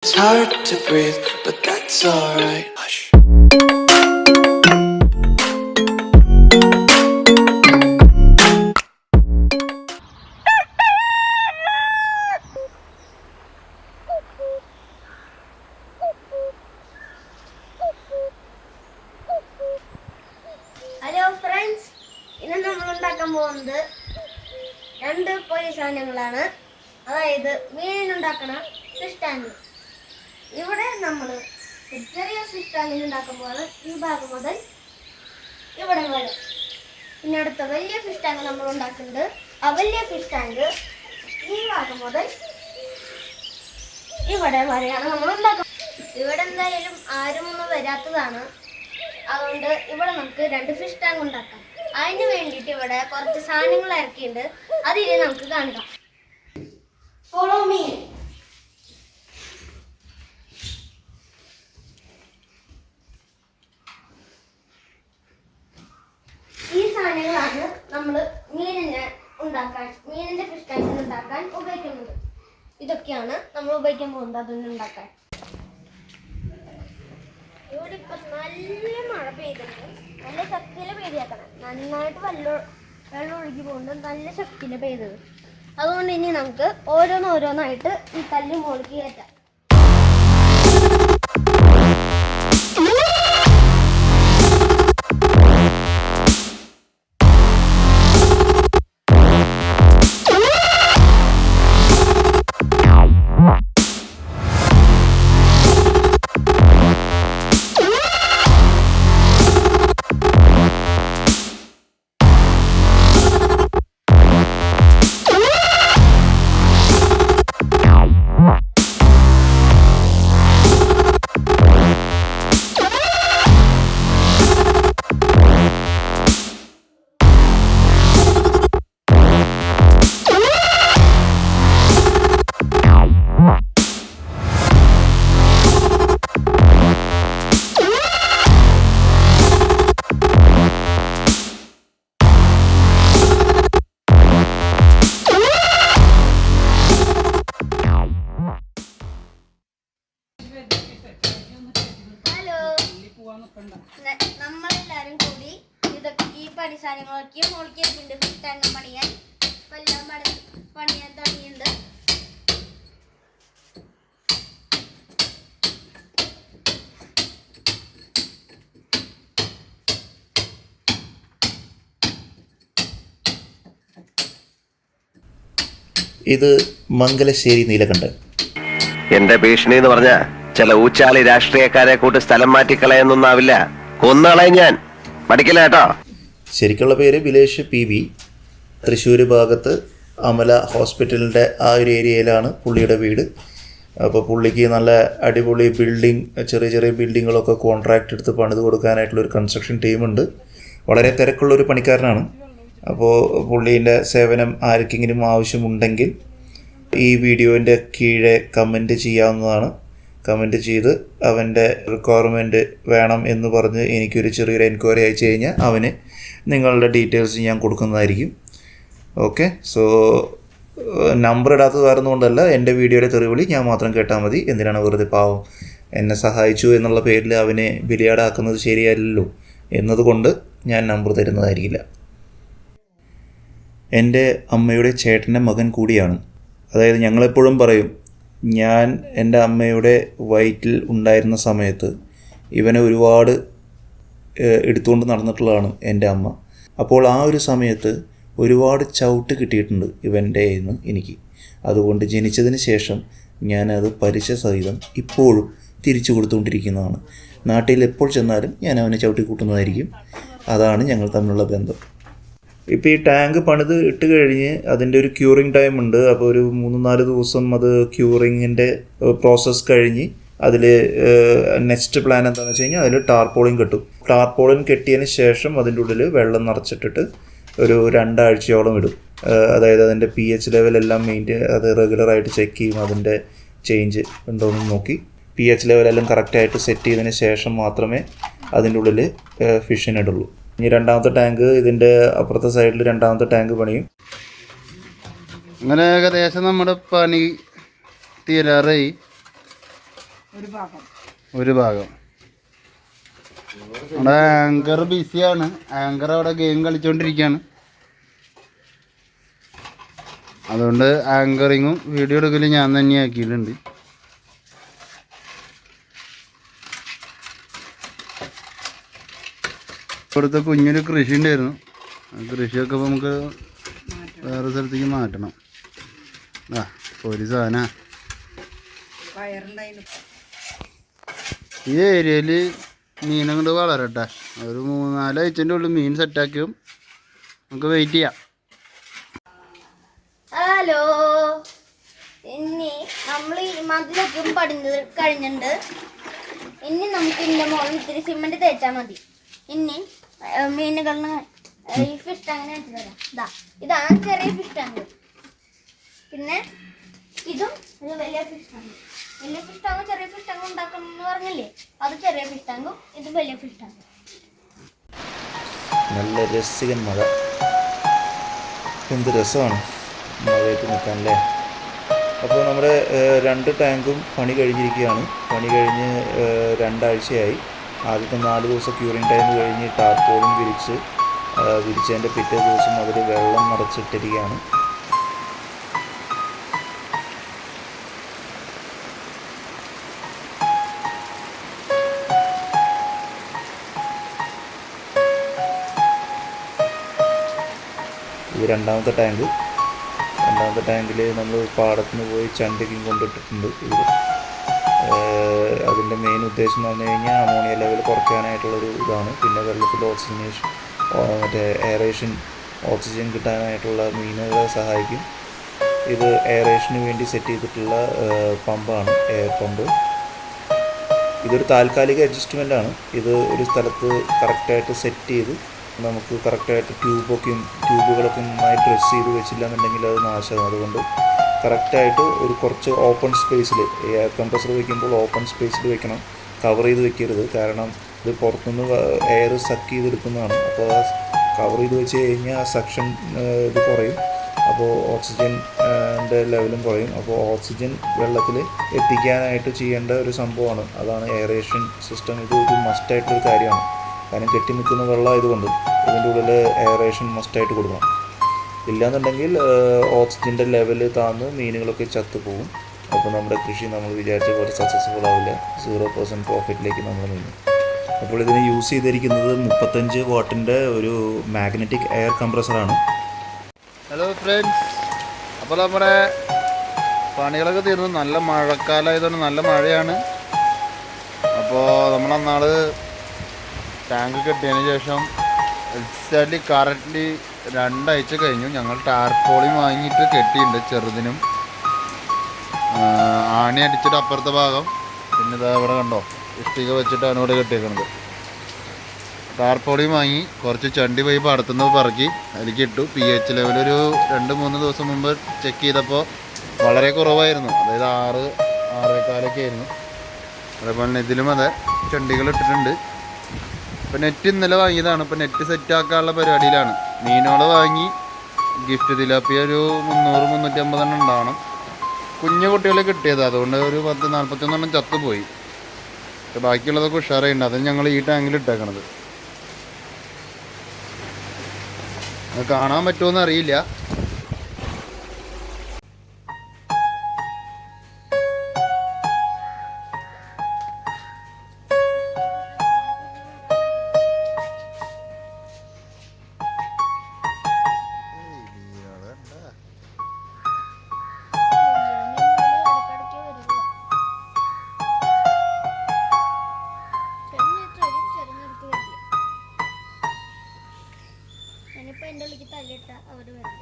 It's hard to breathe, but that's alright. Hush. Hello friends, ഇന്ന് നമ്മൾ ഉണ്ടാക്കാൻ പോകുന്നത് രണ്ട് പൊരി സാധനങ്ങളാണ്. അതായത് മീനുണ്ടാക്കണ ഫിഷ് ടാങ്ക്. ഇവിടെ നമ്മൾ ചെറിയ ഫിഷ് ടാങ്കിന് ഉണ്ടാക്കുമ്പോൾ ഈ ഭാഗം മുതൽ ഇവിടെ വരെ, പിന്നെ അടുത്ത വലിയ ഫിഷ് ടാങ്ക് നമ്മൾ ഉണ്ടാക്കുന്നുണ്ട്. ആ വലിയ ഫിഷ് ടാങ്ക് ഈ ഭാഗം മുതൽ ഇവിടെ വരെയാണ് നമ്മൾ ഉണ്ടാക്കുന്നത്. ഇവിടെ എന്തായാലും ആരും ഒന്നും വരാത്തതാണ്. അതുകൊണ്ട് ഇവിടെ നമുക്ക് രണ്ട് ഫിഷ് ടാങ്ക് ഉണ്ടാക്കാം. അതിന് വേണ്ടിയിട്ട് ഇവിടെ കുറച്ച് സാധനങ്ങൾ ഇറക്കിയിട്ടുണ്ട്. അതിനെ നമുക്ക് കാണാം. Follow me. ഈ സാധനങ്ങളാണ് നമ്മൾ മീനിന്റെ ഫിഷ് ടാങ്ക് ഉണ്ടാക്കാൻ ഉപയോഗിക്കുന്നത്. ഇതൊക്കെയാണ് നമ്മൾ ഉപയോഗിക്കാൻ പോകുന്നത് അതൊന്നും ഉണ്ടാക്കാൻ. ഇവിടെ ഇപ്പൊ നല്ല മഴ പെയ്തിട്ടുണ്ട്. നല്ല ശക്തിയിൽ പെയ്തേക്കണം. നന്നായിട്ട് വെള്ളം ഒഴുകി പോകുന്നുണ്ട്. നല്ല ശക്തിയിൽ പെയ്തത്. അതുകൊണ്ട് ഇനി നമുക്ക് ഓരോന്നായിട്ട് ഈ കല്ല് മുകളിലേക്ക് കയറ്റാം. നമ്മളെല്ലാരും കൂടി ഇതൊക്കെ ഈ പണിസാധനങ്ങളൊക്കെ മുകളിൽ ഫിഷ് ടാങ്ക് പണിയാൻ തുടങ്ങിയിട്ടുണ്ട്. ഇത് മംഗലശ്ശേരി നീലകണ്ഠൻ. എന്റെ ഭീഷണി എന്ന് പറഞ്ഞ ചില ഊച്ചാളി രാഷ്ട്രീയക്കാരെ കൂട്ട് സ്ഥലം മാറ്റിക്കളയൊന്നുമാവില്ല. കൊന്നുകളയും ഞാൻ. പഠിക്കില്ല കേട്ടോ. ശരിക്കുള്ള പേര് ബിലേഷ് PB. തൃശ്ശൂർ ഭാഗത്ത് അമല ഹോസ്പിറ്റലിൻ്റെ ആ ഒരു ഏരിയയിലാണ് പുള്ളിയുടെ വീട്. അപ്പോൾ പുള്ളിക്ക് നല്ല അടിപൊളി ചെറിയ ബിൽഡിങ്ങുകളൊക്കെ കോൺട്രാക്റ്റ് എടുത്ത് പണിത് കൊടുക്കാനായിട്ടുള്ളൊരു കൺസ്ട്രക്ഷൻ ടീമുണ്ട്. വളരെ തിരക്കുള്ളൊരു പണിക്കാരനാണ്. അപ്പോൾ പുള്ളീൻ്റെ സേവനം ആർക്കെങ്കിലും ആവശ്യമുണ്ടെങ്കിൽ ഈ വീഡിയോൻ്റെ കീഴെ കമൻറ്റ് ചെയ്യാവുന്നതാണ്. കമൻറ്റ് ചെയ്ത് അവൻ്റെ റിക്വയർമെൻറ്റ് വേണം എന്ന് പറഞ്ഞ് എനിക്കൊരു ചെറിയൊരു എൻക്വയറി അയച്ചു കഴിഞ്ഞാൽ അവന് നിങ്ങളുടെ ഡീറ്റെയിൽസ് ഞാൻ കൊടുക്കുന്നതായിരിക്കും. ഓക്കെ, സോ നമ്പർ ഇടാത്തത് വേറൊന്നുകൊണ്ടല്ല, എൻ്റെ വീഡിയോയുടെ തെറിവിളി ഞാൻ മാത്രം കേട്ടാൽ മതി. എന്തിനാണ് വെറുതെ പാവം എന്നെ സഹായിച്ചു എന്നുള്ള പേരിൽ അവനെ ബലിയാടാക്കുന്നത് ശരിയല്ലല്ലോ എന്നതുകൊണ്ട് ഞാൻ നമ്പർ തരുന്നതായിരിക്കില്ല. എൻ്റെ അമ്മയുടെ ചേട്ടൻ്റെ മകൻ കൂടിയാണ്. അതായത് ഞങ്ങളെപ്പോഴും പറയും, ഞാൻ എൻ്റെ അമ്മയുടെ വയറ്റിൽ ഉണ്ടായിരുന്ന സമയത്ത് ഇവനെ ഒരുപാട് എടുത്തുകൊണ്ട് നടന്നിട്ടുള്ളതാണ് എൻ്റെ അമ്മ. അപ്പോൾ ആ ഒരു സമയത്ത് ഒരുപാട് ചവിട്ട് കിട്ടിയിട്ടുണ്ട് ഇവൻ്റെ നിന്ന് എനിക്ക്. അതുകൊണ്ട് ജനിച്ചതിന് ശേഷം ഞാനത് പലിശ സഹിതം ഇപ്പോഴും തിരിച്ചു കൊടുത്തുകൊണ്ടിരിക്കുന്നതാണ്. നാട്ടിൽ എപ്പോൾ ചെന്നാലും ഞാൻ അവനെ ചവിട്ടി കൂട്ടുന്നതായിരിക്കും. അതാണ് ഞങ്ങൾ തമ്മിലുള്ള ബന്ധം. ഇപ്പോൾ ഈ ടാങ്ക് പണിത് ഇട്ട് കഴിഞ്ഞ് അതിൻ്റെ ഒരു ക്യൂറിങ് ടൈം ഉണ്ട്. അപ്പോൾ ഒരു 3-4 ദിവസം അത് ക്യൂറിങ്ങിൻ്റെ പ്രോസസ്സ് കഴിഞ്ഞ് അതിൽ നെക്സ്റ്റ് പ്ലാൻ എന്താണെന്ന് വെച്ച് കഴിഞ്ഞാൽ അതിൽ ടാർപോളിൻ കെട്ടും. ടാർപോളിൻ കെട്ടിയതിന് ശേഷം അതിൻ്റെ ഉള്ളിൽ വെള്ളം നിറച്ചിട്ടിട്ട് ഒരു 2 ആഴ്ചയോളം ഇടും. അതായത് അതിൻ്റെ pH ലെവലെല്ലാം അത് റെഗുലറായിട്ട് ചെക്ക് ചെയ്യും. അതിൻ്റെ ചേഞ്ച് ഉണ്ടോയെന്ന് നോക്കി pH ലെവലെല്ലാം കറക്റ്റായിട്ട് സെറ്റ് ചെയ്തതിന് ശേഷം മാത്രമേ അതിൻ്റെ ഉള്ളിൽ ഫിഷിനിടുള്ളൂ. ഇനി രണ്ടാമത്തെ ടാങ്ക് ഇതിൻ്റെ അപ്പുറത്തെ സൈഡിൽ രണ്ടാമത്തെ ടാങ്ക് പണിയും. അങ്ങനെ ഏകദേശം നമ്മുടെ പണി തീരാറായി. ഒരു ഭാഗം. നമ്മുടെ ആങ്കർ ബിസിയാണ്. ആങ്കർ അവിടെ ഗെയിം കളിച്ചോണ്ടിരിക്കുകയാണ്. അതുകൊണ്ട് ആങ്കറിങ്ങും വീഡിയോ എടുക്കലും ഞാൻ തന്നെ ആക്കിയിട്ടുണ്ട്. ഇപ്പോഴത്തെ കുഞ്ഞൊരു കൃഷി ഉണ്ടായിരുന്നു. ആ കൃഷിയൊക്കെ ഇപ്പോൾ നമുക്ക് വേറെ സ്ഥലത്തേക്ക് മാറ്റണം. ഒരു സാധന ഈ ഏരിയയിൽ മീനും കൊണ്ട് വളരട്ടെ. ഒരു 3-4 ആഴ്ചൻ്റെ ഉള്ളിൽ മീൻ സെറ്റാക്കും. നമുക്ക് വെയിറ്റ് ചെയ്യാം. ഹലോ, ഇനി നമ്മൾ ഈ മതിലൊക്കെ പടിഞ്ഞത് കഴിഞ്ഞിട്ടുണ്ട്. ഇനി നമുക്ക് ഇതിൻ്റെ മുകളിൽ ഇത്തിരി സിമെന്റ് തേച്ചാൽ മതി. ഇനി മീനുകളിന് ഈ ഫിഷ് ടാങ്കിന് വെച്ച് തരാം. ഇതാണ് ചെറിയ ഫിഷ് ടാങ്ക്. പിന്നെ ഇതും ഒരു വലിയ ഫിഷ് ടാങ്ക്. വലിയ ഫിഷ് ടാങ്കും ചെറിയ ഫിഷ് ടാങ്കും ഉണ്ടാക്കണം എന്ന് പറഞ്ഞില്ലേ, അത് ചെറിയ ഫിഷ് ടാങ്കും ഇത് വലിയ ഫിഷ് ടാങ്കും. നല്ല രസികൻ മഴ. എന്ത് രസമാണ് മഴയത്ത് നിൽക്കാനല്ലേ. അപ്പോൾ നമ്മുടെ 2 ടാങ്കും പണി കഴിഞ്ഞിരിക്കുകയാണ്. പണി കഴിഞ്ഞ് 2 ആഴ്ചയായി. ആദ്യത്തെ 4 ദിവസം ക്യൂറിങ് ടൈം കഴിഞ്ഞ് ടാർപോളിൻ വിരിച്ചതിൻ്റെ പിറ്റേ ദിവസം അതിൽ വെള്ളം നിറച്ചിട്ടിരിക്കുകയാണ്. ഇത് രണ്ടാമത്തെ ടാങ്കിൽ നമ്മൾ പാടത്തിന് പോയി ചണ്ടിക്കും കൊണ്ടിട്ടിട്ടുണ്ട്. ഇത് അതിൻ്റെ മെയിൻ ഉദ്ദേശം എന്ന് പറഞ്ഞു കഴിഞ്ഞാൽ അമോണിയ ലെവൽ കുറയ്ക്കാനായിട്ടുള്ളൊരു ഇതാണ്. പിന്നെ വെള്ളത്തിൽ എയറേഷൻ ഓക്സിജൻ കിട്ടാനായിട്ടുള്ള മീനുകളെ സഹായിക്കും. ഇത് എയറേഷന് വേണ്ടി സെറ്റ് ചെയ്തിട്ടുള്ള പമ്പാണ്, എയർ പമ്പ്. ഇതൊരു താൽക്കാലിക അഡ്ജസ്റ്റ്മെൻ്റാണ്. ഇത് ഒരു സ്ഥലത്ത് കറക്റ്റായിട്ട് സെറ്റ് ചെയ്ത് നമുക്ക് കറക്റ്റായിട്ട് ട്യൂബുകളൊക്കെ നന്നായി ഡ്രസ് ചെയ്ത് വെച്ചില്ല എന്നുണ്ടെങ്കിൽ അത് നാശമാകും. അതുകൊണ്ട് കറക്റ്റായിട്ട് ഒരു കുറച്ച് ഓപ്പൺ സ്പേസിൽ എയർ കംപ്രസർ വയ്ക്കുമ്പോൾ ഓപ്പൺ സ്പേസിൽ വെക്കണം. കവർ ചെയ്ത് വെക്കരുത്. കാരണം ഇത് പുറത്തുനിന്ന് എയർ സക്ക് ചെയ്തെടുക്കുന്നതാണ്. അപ്പോൾ കവർ ചെയ്ത് വെച്ച് കഴിഞ്ഞാൽ ആ സക്ഷൻ ഇത് കുറയും. അപ്പോൾ ഓക്സിജൻ്റെ ലെവലും കുറയും. അപ്പോൾ ഓക്സിജൻ വെള്ളത്തിൽ എത്തിക്കാനായിട്ട് ചെയ്യേണ്ട ഒരു സംഭവമാണ്. അതാണ് എയറേഷൻ സിസ്റ്റം. ഇത് ഒരു മസ്റ്റായിട്ടൊരു കാര്യമാണ്. കാരണം കെട്ടി നിൽക്കുന്ന വെള്ളമായതുകൊണ്ട് ഇതിൻ്റെ ഉള്ളിൽ എയറേഷൻ മസ്റ്റായിട്ട് കൊടുക്കണം. ഇല്ലയെന്നുണ്ടെങ്കിൽ ഓക്സിജൻ്റെ ലെവൽ താഴ്ന്ന് മീനുകളൊക്കെ ചത്തുപോകും. അപ്പോൾ നമ്മുടെ കൃഷി നമ്മൾ വിചാരിച്ച പോലെ സക്സസ്ഫുൾ ആവില്ല. 0% പ്രോഫിറ്റിലേക്ക് നമ്മൾ നീങ്ങും. അപ്പോൾ ഇതിന് യൂസ് ചെയ്തിരിക്കുന്നത് 35 വാട്ടിൻ്റെ ഒരു മാഗ്നറ്റിക് എയർ കംപ്രസറാണ്. ഹലോ ഫ്രണ്ട്സ്, അപ്പോൾ നമ്മുടെ പണികളൊക്കെ തീർന്നു. നല്ല മഴക്കാലമായതുകൊണ്ട് നല്ല മഴയാണ്. അപ്പോൾ നമ്മളന്നാൾ ടാങ്ക് കെട്ടിയതിന് ശേഷം എക്സാക്ട്ലി കറക്റ്റ്ലി 2 ആഴ്ച കഴിഞ്ഞു. ഞങ്ങൾ ടാർപോളിൻ വാങ്ങിയിട്ട് കെട്ടിയിട്ടുണ്ട്. ചെറുതിനും ആണി അടിച്ചിട്ട് അപ്പുറത്തെ ഭാഗം, പിന്നെ ഇതാ ഇവിടെ കണ്ടോ ഇഷ്ടിക വെച്ചിട്ടാണ് ഇവിടെ കെട്ടിയേക്കുന്നത്. ടാർപോളിൻ വാങ്ങി കുറച്ച് ചണ്ടി പോയി പാടത്തുനിന്ന് പറക്കി അതിലേക്ക് ഇട്ടു. pH ലെവൽ ഒരു 2-3 ദിവസം മുമ്പ് ചെക്ക് ചെയ്തപ്പോൾ വളരെ കുറവായിരുന്നു. അതായത് 6-6.25 ആയിരുന്നു. അതേപോലെ തന്നെ ഇതിലും അതെ ചണ്ടികൾ ഇട്ടിട്ടുണ്ട്. ഇപ്പോൾ നെറ്റ് ഇന്നലെ വാങ്ങിയതാണ്. ഇപ്പോൾ നെറ്റ് സെറ്റാക്കാനുള്ള പരിപാടിയിലാണ്. മീനുകൾ വാങ്ങി ഗിഫ്റ്റ് തിലാപ്പിയ ഒരു 300-350 എണ്ണം ഉണ്ടാവണം. കുഞ്ഞു കുട്ടികളെ കിട്ടിയത്, അതുകൊണ്ട് ഒരു 10-41 എണ്ണം ചത്തുപോയി. ബാക്കിയുള്ളതൊക്കെ ഉഷാറായിട്ടുണ്ട്. അത് ഞങ്ങൾ ഈ ടാങ്കിൽ ഇട്ടേക്കണത്. അത് കാണാൻ പറ്റുമോയെന്ന് അറിയില്ല. ഞാനിപ്പോൾ എൻ്റെ ഉള്ളിലേക്ക് തല്ലിട്ട അവർ വരില്ല.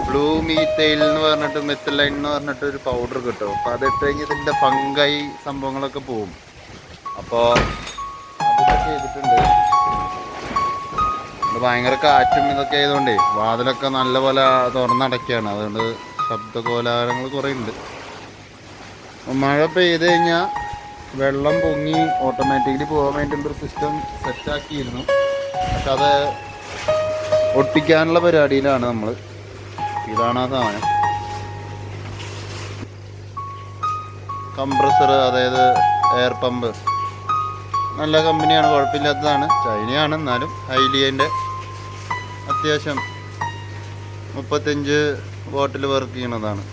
ബ്ലൂ മീത്തൈൽ എന്ന് പറഞ്ഞിട്ട് മെത്തലൈൻ എന്ന് പറഞ്ഞിട്ട് ഒരു പൗഡർ കിട്ടും. അപ്പോൾ അതിട്ട് കഴിഞ്ഞ് ഇതിൻ്റെ ഫംഗൈ സംഭവങ്ങളൊക്കെ പോവും. അപ്പോൾ അതൊക്കെ ചെയ്തിട്ടുണ്ട്. ഇത് ഭയങ്കര കാറ്റും ഇതൊക്കെ ആയതുകൊണ്ടേ വാതിലൊക്കെ നല്ലപോലെ തുറന്നടയ്ക്കുകയാണ്. അതുകൊണ്ട് ശബ്ദകോലാഹലങ്ങൾ കുറേ ഉണ്ട്. മഴ പെയ്ത് കഴിഞ്ഞാൽ വെള്ളം പൊങ്ങി ഓട്ടോമാറ്റിക്കലി പോകാൻ വേണ്ടിയുള്ളൊരു സിസ്റ്റം സെറ്റാക്കിയിരുന്നു. പക്ഷെ അത് ഒട്ടിക്കാനുള്ള പരിപാടിയിലാണ് നമ്മൾ. ഇതാണ് ആ സാധനം. കംപ്രസർ, അതായത് എയർ പമ്പ്, നല്ല കമ്പനിയാണ്, കുഴപ്പമില്ലാത്തതാണ്. ചൈനയാണ്, എന്നാലും ഹൈലിയൻ്റെ അത്യാവശ്യം 35 വാട്ടിൽ വർക്ക് ചെയ്യണതാണ്.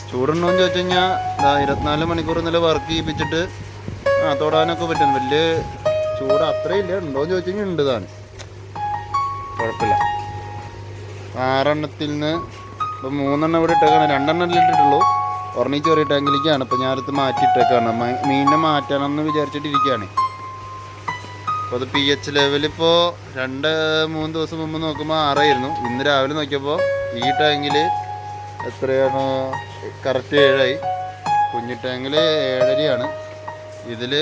ചൂടുണ്ടോ എന്ന് ചോദിച്ചു കഴിഞ്ഞാൽ 24 മണിക്കൂർ ഇന്നലെ വർക്ക് ചെയ്യിപ്പിച്ചിട്ട് തൊടാനൊക്കെ പറ്റും. വലിയ ചൂട് അത്രയില്ല. ഉണ്ടോ എന്ന് ചോദിച്ചു കഴിഞ്ഞാൽ ഉണ്ട് താൻ, കുഴപ്പമില്ല. 6 എണ്ണത്തിൽ നിന്ന് ഇപ്പോൾ 3 എണ്ണം ഇവിടെ ഇട്ടേക്കാണ്. 2 എണ്ണം ഇട്ടിട്ടുള്ളൂ. ഒരെണ്ണി ചെറിയ ടാങ്കിലേക്കാണ്. ഇപ്പോൾ ഞാനത് മാറ്റിയിട്ടേക്കാണ്. മീനിനെ മാറ്റണമെന്ന് വിചാരിച്ചിട്ടിരിക്കുകയാണ്. അപ്പോൾ അത് pH ലെവലിപ്പോൾ 2-3 ദിവസം മുമ്പ് നോക്കുമ്പോൾ 6 ആയിരുന്നു. ഇന്ന് രാവിലെ നോക്കിയപ്പോൾ ഈ ടാങ്കിൽ എത്രയാണ്, കറക്റ്റ് 7 ആയി. കുഞ്ഞു ടാങ്കിൽ 7.5 ഇതിൽ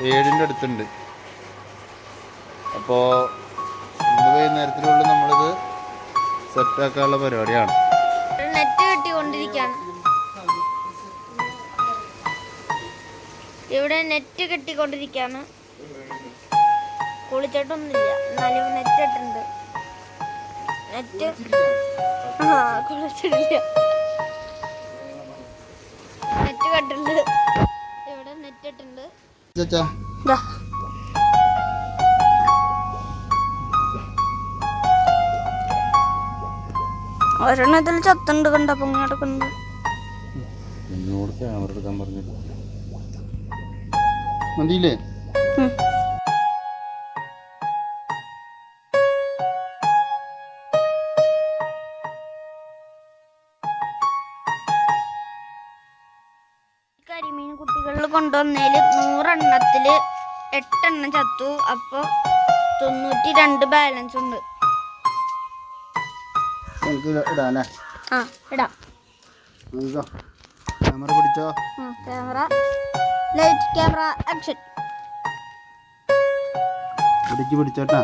7ൻ്റെ അടുത്തുണ്ട്. അപ്പോൾ ഇന്ന് വൈകുന്നേരത്തിനുള്ളിൽ നമ്മളിത് സെറ്റാക്കാനുള്ള പരിപാടിയാണ്. നെറ്റ് കെട്ടിക്കൊണ്ടിരിക്കുകയാണ്. ഇവിടെ നെറ്റ് കെട്ടിക്കൊണ്ടിരിക്കുകയാണ്. കുളിച്ചിട്ടൊന്നുമില്ല, എന്നാലും നെറ്റ് ഇട്ടുണ്ട്. നെറ്റ് കുളിച്ചിട്ടില്ല. നെറ്റ് കെട്ടുണ്ട്. ഇവിടെ നെറ്റ് ഇട്ടുണ്ട്. ഒരെണ്ണത്തിൽ ചത്തുണ്ട്, കണ്ട പൊങ്ങി കിടക്കുന്നത്. ക്യാമറ എടുക്കാൻ പറഞ്ഞില്ല മതിയില്ലേ? കരിമീൻ കുട്ടികളിൽ കൊണ്ടുവന്നതിൽ 100 എണ്ണത്തിൽ 8 എണ്ണം ചത്തു. അപ്പോൾ 92 ബാലൻസ് ഉണ്ട്. ഇടാം. ക്യാമറ പിടിച്ചോ. Camera, light, camera, action. പിടിച്ചോട്ടാ.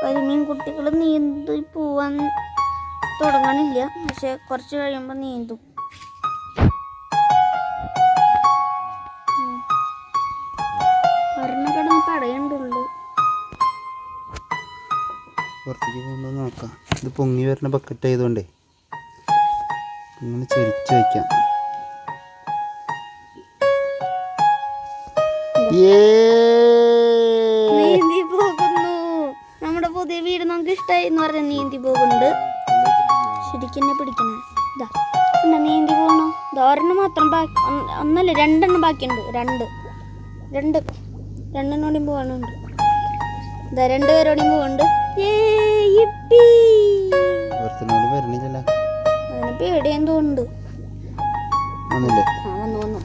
കരിമീൻ കുട്ടികൾ നീന്തി പോവാൻ തുടങ്ങണില്ല, പക്ഷെ കുറച്ച് കഴിയുമ്പോൾ നീന്തും. ഒരെണ്ണം കിടന്ന് പടയുണ്ടുള്ളു. പുറത്തേക്ക് പോകുമ്പോൾ നോക്കാം. ഇത് പൊങ്ങി വരുന്ന ബക്കറ്റ് ആയതുകൊണ്ടേ ഇങ്ങനെ ചെരിച്ച് വയ്ക്കാം. നീന്തി പോകുന്നു. നമ്മുടെ പുതിയ വീട് നമുക്ക് ഇഷ്ടമായി എന്ന് പറഞ്ഞ നീന്തി പോകുന്നുണ്ട്. ശരിക്കും പിടിക്കണേ. ഇതാ എന്താ നീന്തി പോകണോ? ഒരെണ്ണം മാത്രം ബാക്കി, ഒന്നല്ല 2 എണ്ണം ബാക്കിയുണ്ട്. 2 പോകാനുണ്ട്. ഇതാ 2 പേരോടെയും പോകുന്നുണ്ട്. വരണില്ല. അതിന് പേടിയെന്തോ ഉണ്ട്. വന്നില്ലേ? വന്നു.